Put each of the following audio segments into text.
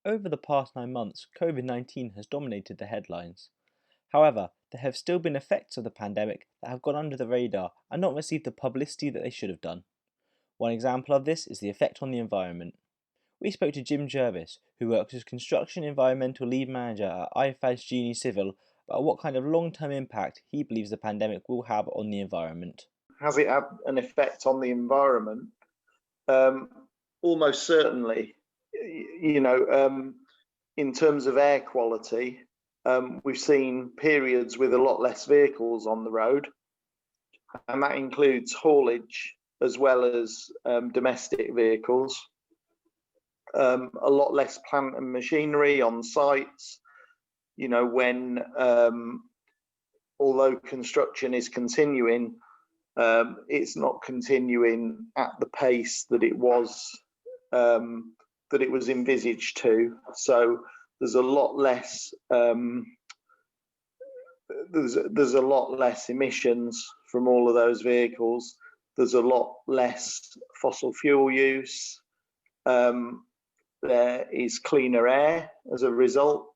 Over the past 9 months, COVID-19 has dominated the headlines. However, there have still been effects of the pandemic that have gone under the radar and not received the publicity that they should have done. One example of this is the effect on the environment. We spoke to Jim Jervis, who works as Construction Environmental Lead Manager at IFAS Genie Civil, about what kind of long-term impact he believes the pandemic will have on the environment. Has it had an effect on the environment? Almost certainly. In terms of air quality, we've seen periods with a lot less vehicles on the road, and that includes haulage as well as domestic vehicles. A lot less plant and machinery on sites. When although construction is continuing, it's not continuing at the pace that it was envisaged to. So there's a lot less there's a lot less emissions from all of those vehicles. There's a lot less fossil fuel use. There is cleaner air as a result.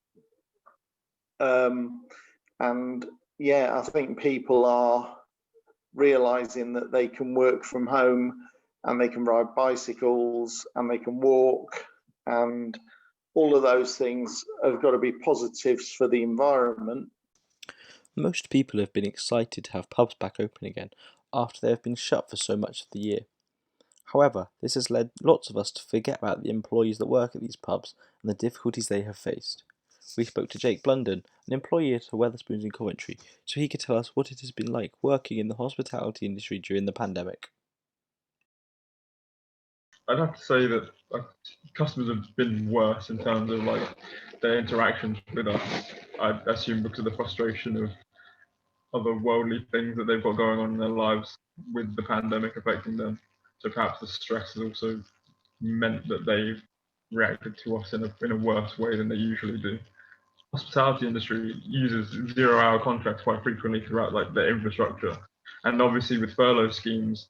And yeah, I think people are realizing that they can work from home and they can ride bicycles and they can walk, and all of those things have got to be positives for the environment. Most people have been excited to have pubs back open again after they have been shut for so much of the year. However, this has led lots of us to forget about the employees that work at these pubs and the difficulties they have faced. We spoke to Jake Blunden, an employee at Wetherspoons in Coventry, so he could tell us what it has been like working in the hospitality industry during the pandemic. I'd have to say that customers have been worse in terms of their interactions with us. I assume because of the frustration of other worldly things that they've got going on in their lives with the pandemic affecting them. So perhaps the stress has also meant that they've reacted to us in a worse way than they usually do. Hospitality industry uses 0-hour contracts quite frequently throughout their infrastructure, and obviously with furlough schemes,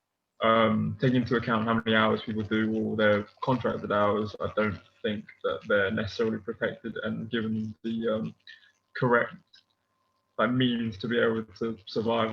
taking into account how many hours people do or their contracted hours, I don't think that they're necessarily protected and given the correct means to be able to survive